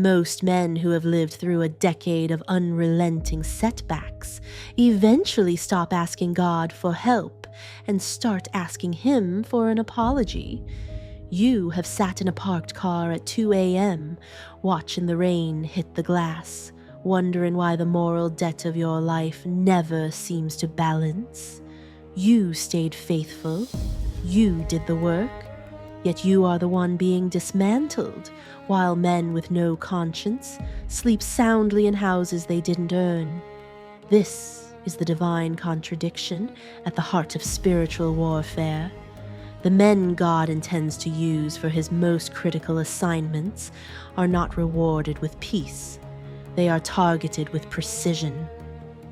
Most men who have lived through a decade of unrelenting setbacks eventually stop asking God for help and start asking Him for an apology. You have sat in a parked car at 2 a.m., watching the rain hit the glass, wondering why the moral debt of your life never seems to balance. You stayed faithful. You did the work. Yet you are the one being dismantled, while men with no conscience sleep soundly in houses they didn't earn. This is the divine contradiction at the heart of spiritual warfare. The men God intends to use for His most critical assignments are not rewarded with peace. They are targeted with precision.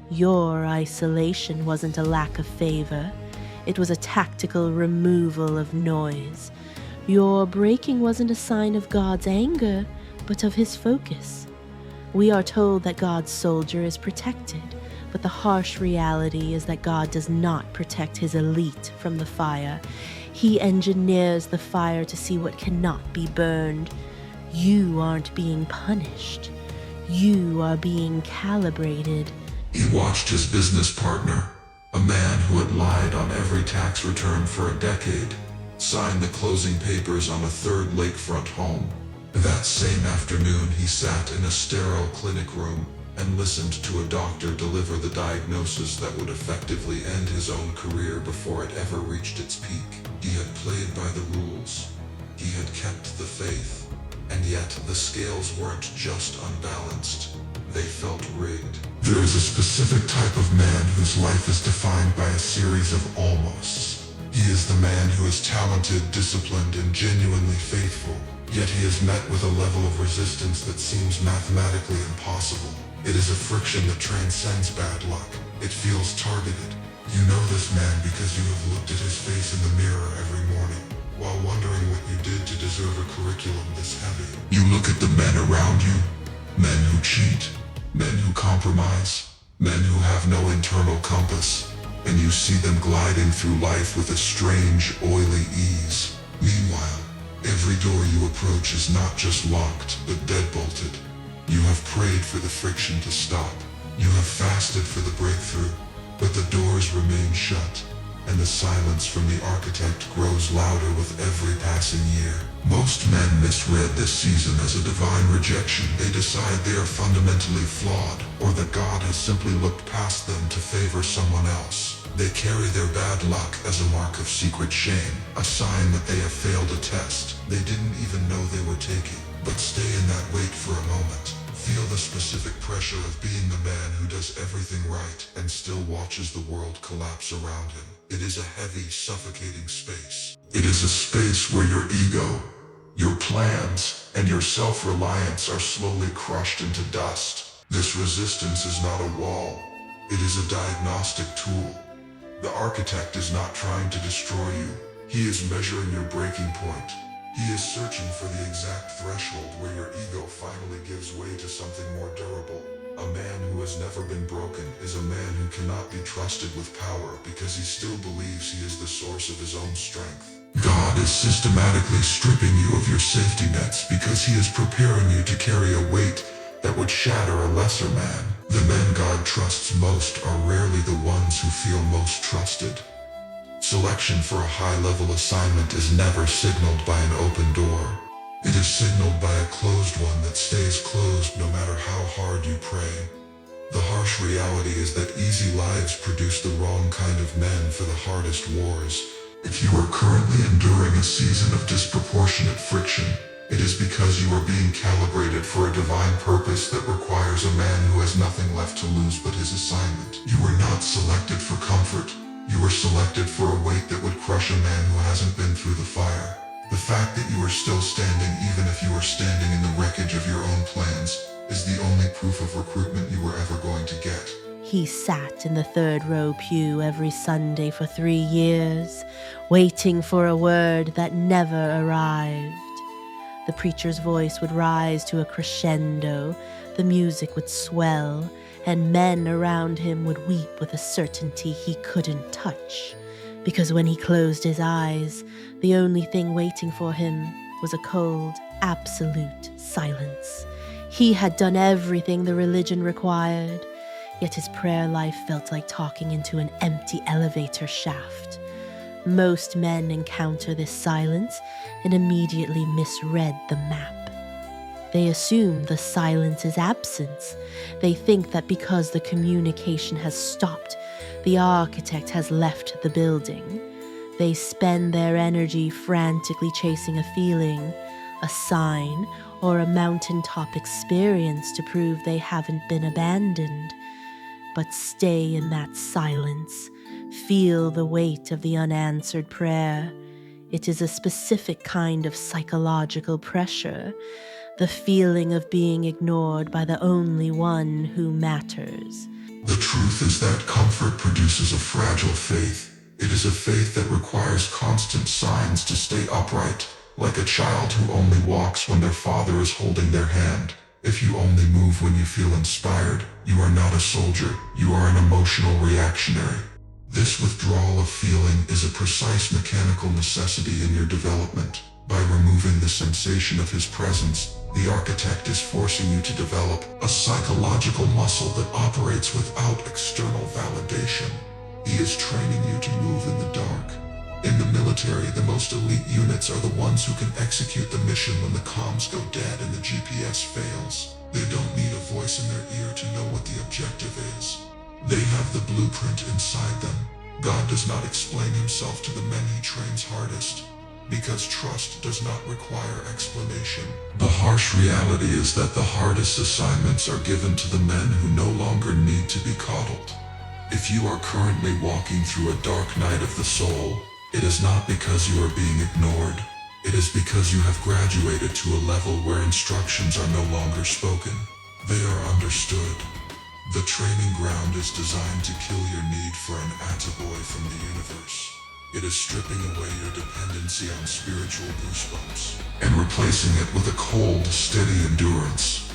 Your isolation wasn't a lack of favor. It was a tactical removal of noise. Your breaking wasn't a sign of God's anger, but of His focus. We are told that God's soldier is protected, but the harsh reality is that God does not protect His elite from the fire. He engineers the fire to see what cannot be burned. You aren't being punished. You are being calibrated. He watched his business partner, a man who had lied on every tax return for a decade, sign the closing papers on a third lakefront home. That same afternoon, he sat in a sterile clinic room and listened to a doctor deliver the diagnosis that would effectively end his own career before it ever reached its peak. He had played by the rules. He had kept the faith. And yet, the scales weren't just unbalanced. They felt rigged. There is a specific type of man whose life is defined by a series of almosts. He is the man who is talented, disciplined, and genuinely faithful, yet he is met with a level of resistance that seems mathematically impossible. It is a friction that transcends bad luck. It feels targeted. You know this man because you have looked at his face in the mirror every morning, while wondering what you did to deserve a curriculum this heavy. You look at the men around you, men who cheat, men who compromise, men who have no internal compass, and you see them gliding through life with a strange, oily ease. Meanwhile, every door you approach is not just locked, but deadbolted. You have prayed for the friction to stop. You have fasted for the breakthrough, but the doors remain shut, and the silence from the architect grows louder with every passing year. Most men misread this season as a divine rejection. They decide they are fundamentally flawed, or that God has simply looked past them to favor someone else. They carry their bad luck as a mark of secret shame, a sign that they have failed a test they didn't even know they were taking. But stay in that wait for a moment. Feel the specific pressure of being the man who does everything right and still watches the world collapse around him. It is a heavy, suffocating space. It is a space where your ego, your plans, and your self-reliance are slowly crushed into dust. This resistance is not a wall. It is a diagnostic tool. The architect is not trying to destroy you. He is measuring your breaking point. He is searching for the exact threshold where your ego finally gives way to something more durable. A man who has never been broken is a man who cannot be trusted with power because he still believes he is the source of his own strength. God is systematically stripping you of your safety nets because he is preparing you to carry a weight that would shatter a lesser man. The men God trusts most are rarely the ones who feel most trusted. Selection for a high-level assignment is never signaled by an open door. It is signaled by a closed one that stays closed no matter how hard you pray. The harsh reality is that easy lives produce the wrong kind of men for the hardest wars. If you are currently enduring a season of disproportionate friction, it is because you are being calibrated for a divine purpose that requires a man who has nothing left to lose but his assignment. You were not selected for comfort. You were selected for a weight that would crush a man who hasn't been through the fire. The fact that you are still standing, even if you are standing in the wreckage of your own plans, is the only proof of recruitment you were ever going to get. He sat in the third row pew every Sunday for 3 years, waiting for a word that never arrived. The preacher's voice would rise to a crescendo, the music would swell, and men around him would weep with a certainty he couldn't touch, because when he closed his eyes, the only thing waiting for him was a cold, absolute silence. He had done everything the religion required, yet his prayer life felt like talking into an empty elevator shaft. Most men encounter this silence and immediately misread the map. They assume the silence is absence. They think that because the communication has stopped, the architect has left the building. They spend their energy frantically chasing a feeling, a sign, or a mountaintop experience to prove they haven't been abandoned. But stay in that silence. Feel the weight of the unanswered prayer. It is a specific kind of psychological pressure, the feeling of being ignored by the only one who matters. The truth is that comfort produces a fragile faith. It is a faith that requires constant signs to stay upright, like a child who only walks when their father is holding their hand. If you only move when you feel inspired, you are not a soldier, you are an emotional reactionary. This withdrawal of feeling is a precise mechanical necessity in your development. By removing the sensation of his presence, the architect is forcing you to develop a psychological muscle that operates without external validation. He is training you to move in the dark. In the military, the most elite units are the ones who can execute the mission when the comms go dead and the GPS fails. They don't need a voice in their ear to know what the objective is. They have the blueprint inside them. God does not explain himself to the men he trains hardest, because trust does not require explanation. The harsh reality is that the hardest assignments are given to the men who no longer need to be coddled. If you are currently walking through a dark night of the soul, it is not because you are being ignored. It is because you have graduated to a level where instructions are no longer spoken. They are understood. The training ground is designed to kill your need for an attaboy from the universe. It is stripping away your dependency on spiritual goosebumps and replacing it with a cold, steady endurance.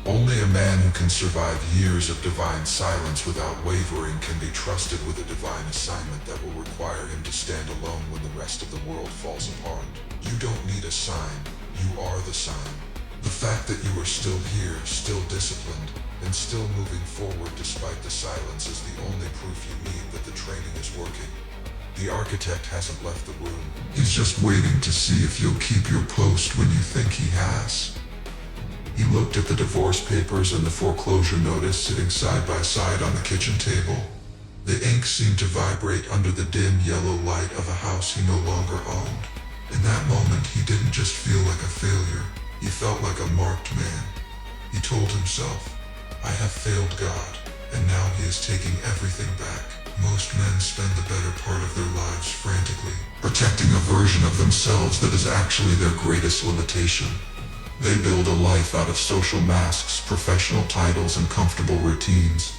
Only a man who can survive years of divine silence without wavering can be trusted with a divine assignment that will require him to stand alone when the rest of the world falls apart. You don't need a sign, you are the sign. The fact that you are still here, still disciplined, and still moving forward despite the silence is the only proof you need that the training is working. The architect hasn't left the room. He's just waiting to see if you'll keep your post when you think he has. He looked at the divorce papers and the foreclosure notice sitting side by side on the kitchen table. The ink seemed to vibrate under the dim yellow light of a house he no longer owned. In that moment, he didn't just feel like a failure. He felt like a marked man. He told himself, I have failed God, and now he is taking everything back. Most men spend the better part of their lives frantically protecting a version of themselves that is actually their greatest limitation. They build a life out of social masks, professional titles, and comfortable routines,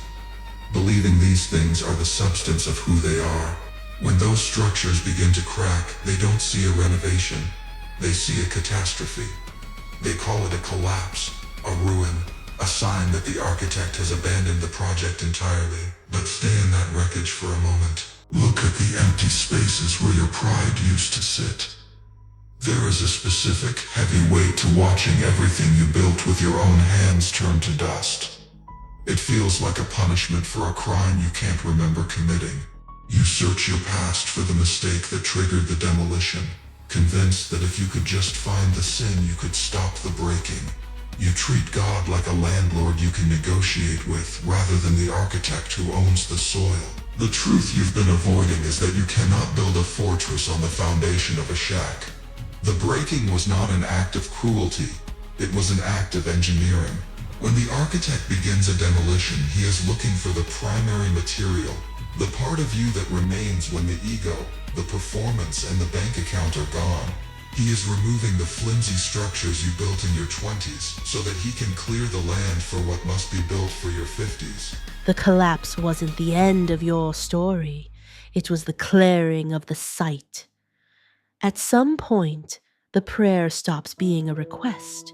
believing these things are the substance of who they are. When those structures begin to crack, they don't see a renovation. They see a catastrophe. They call it a collapse, a ruin, a sign that the architect has abandoned the project entirely. But stay in that wreckage for a moment. Look at the empty spaces where your pride used to sit. There is a specific, heavy weight to watching everything you built with your own hands turn to dust. It feels like a punishment for a crime you can't remember committing. You search your past for the mistake that triggered the demolition, convinced that if you could just find the sin, you could stop the breaking. You treat God like a landlord you can negotiate with, rather than the architect who owns the soil. The truth you've been avoiding is that you cannot build a fortress on the foundation of a shack. The breaking was not an act of cruelty, it was an act of engineering. When the architect begins a demolition, he is looking for the primary material, the part of you that remains when the ego, the performance, and the bank account are gone. He is removing the flimsy structures you built in your 20s so that he can clear the land for what must be built for your 50s. The collapse wasn't the end of your story. It was the clearing of the site. At some point, the prayer stops being a request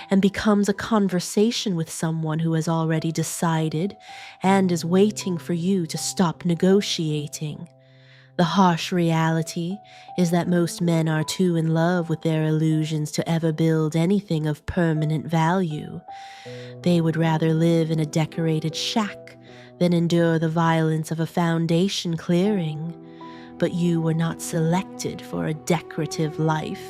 and becomes a conversation with someone who has already decided and is waiting for you to stop negotiating. The harsh reality is that most men are too in love with their illusions to ever build anything of permanent value. They would rather live in a decorated shack than endure the violence of a foundation clearing. But you were not selected for a decorative life.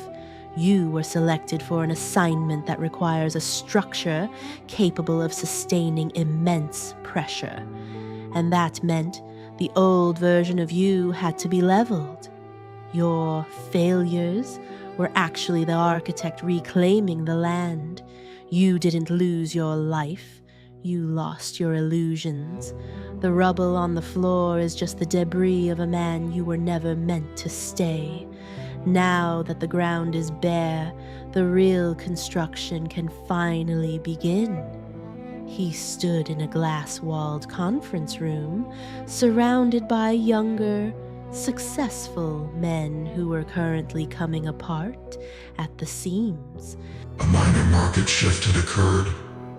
You were selected for an assignment that requires a structure capable of sustaining immense pressure. And that meant the old version of you had to be leveled. Your failures were actually the architect reclaiming the land. You didn't lose your life. You lost your illusions. The rubble on the floor is just the debris of a man you were never meant to stay. Now that the ground is bare, the real construction can finally begin. He stood in a glass-walled conference room, surrounded by younger, successful men who were currently coming apart at the seams. A minor market shift had occurred,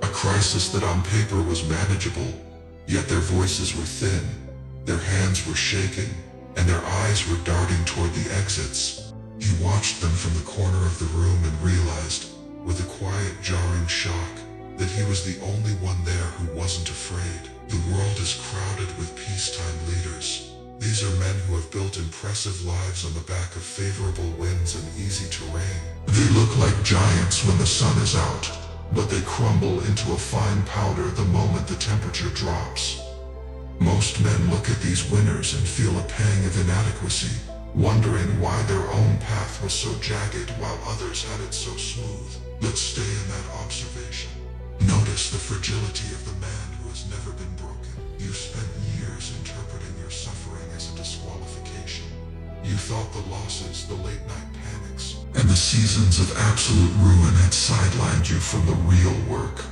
a crisis that on paper was manageable, yet their voices were thin, their hands were shaking, and their eyes were darting toward the exits. He watched them from the corner of the room and realized, with a quiet, jarring shock, that he was the only one there who wasn't afraid. The world is crowded with peacetime leaders. These are men who have built impressive lives on the back of favorable winds and easy terrain. They look like giants when the sun is out, but they crumble into a fine powder the moment the temperature drops. Most men look at these winners and feel a pang of inadequacy, wondering why their own path was so jagged while others had it so smooth. Let's stay in that observation. Notice the fragility of the man who has never been broken. You spent years interpreting your suffering as a disqualification. You thought the losses, the late-night panics, and the seasons of absolute ruin had sidelined you from the real work.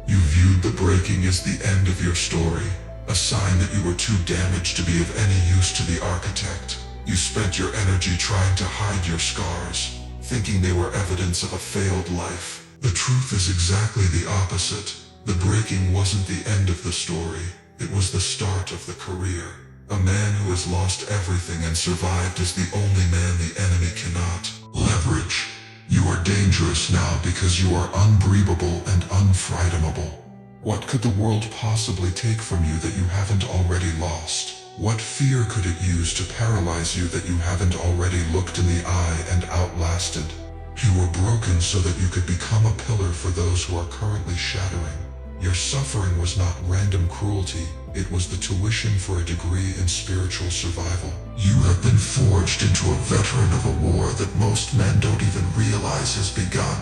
You viewed the breaking as the end of your story, a sign that you were too damaged to be of any use to the architect. You spent your energy trying to hide your scars, thinking they were evidence of a failed life. The truth is exactly the opposite. The breaking wasn't the end of the story, it was the start of the career. A man who has lost everything and survived is the only man the enemy cannot leverage. You are dangerous now because you are unbreathable and unfrightenable. What could the world possibly take from you that you haven't already lost? What fear could it use to paralyze you that you haven't already looked in the eye and outlasted? You were broken so that you could become a pillar for those who are currently shattering. Your suffering was not random cruelty, it was the tuition for a degree in spiritual survival. You have been forged into a veteran of a war that most men don't even realize has begun.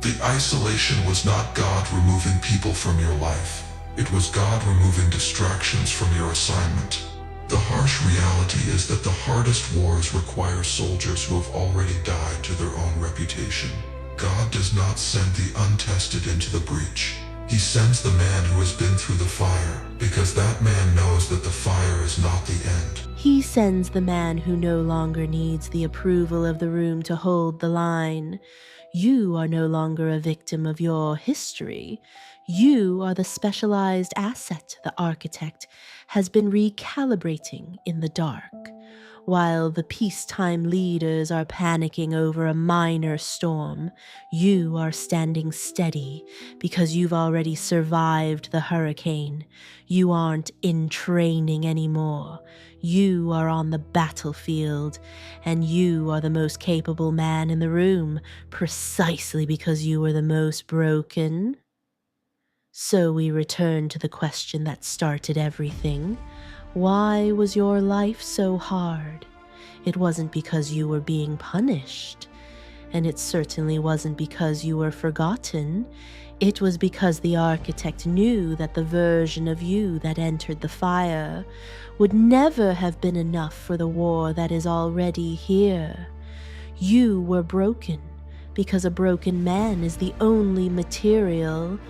The isolation was not God removing people from your life. It was God removing distractions from your assignment. The harsh reality is that the hardest wars require soldiers who have already died to their own reputation. God does not send the untested into the breach. He sends the man who has been through the fire, because that man knows that the fire is not the end. He sends the man who no longer needs the approval of the room to hold the line. You are no longer a victim of your history. You are the specialized asset the architect has been recalibrating in the dark. While the peacetime leaders are panicking over a minor storm, you are standing steady because you've already survived the hurricane. You aren't in training anymore. You are on the battlefield, and you are the most capable man in the room, precisely because you were the most broken. So we return to the question that started everything. Why was your life so hard? It wasn't because you were being punished, and it certainly wasn't because you were forgotten. It was because the architect knew that the version of you that entered the fire would never have been enough for the war that is already here. You were broken because a broken man is the only material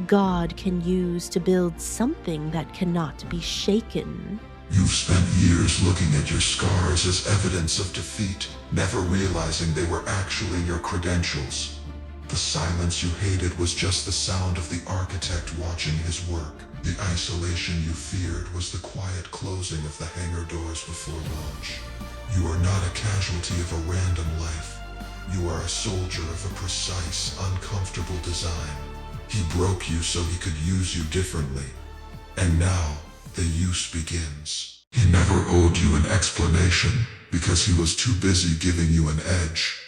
God can use to build something that cannot be shaken. You've spent years looking at your scars as evidence of defeat, never realizing they were actually your credentials. The silence you hated was just the sound of the architect watching his work. The isolation you feared was the quiet closing of the hangar doors before launch. You are not a casualty of a random life. You are a soldier of a precise, uncomfortable design. He broke you so he could use you differently. And now, the use begins. He never owed you an explanation because he was too busy giving you an edge.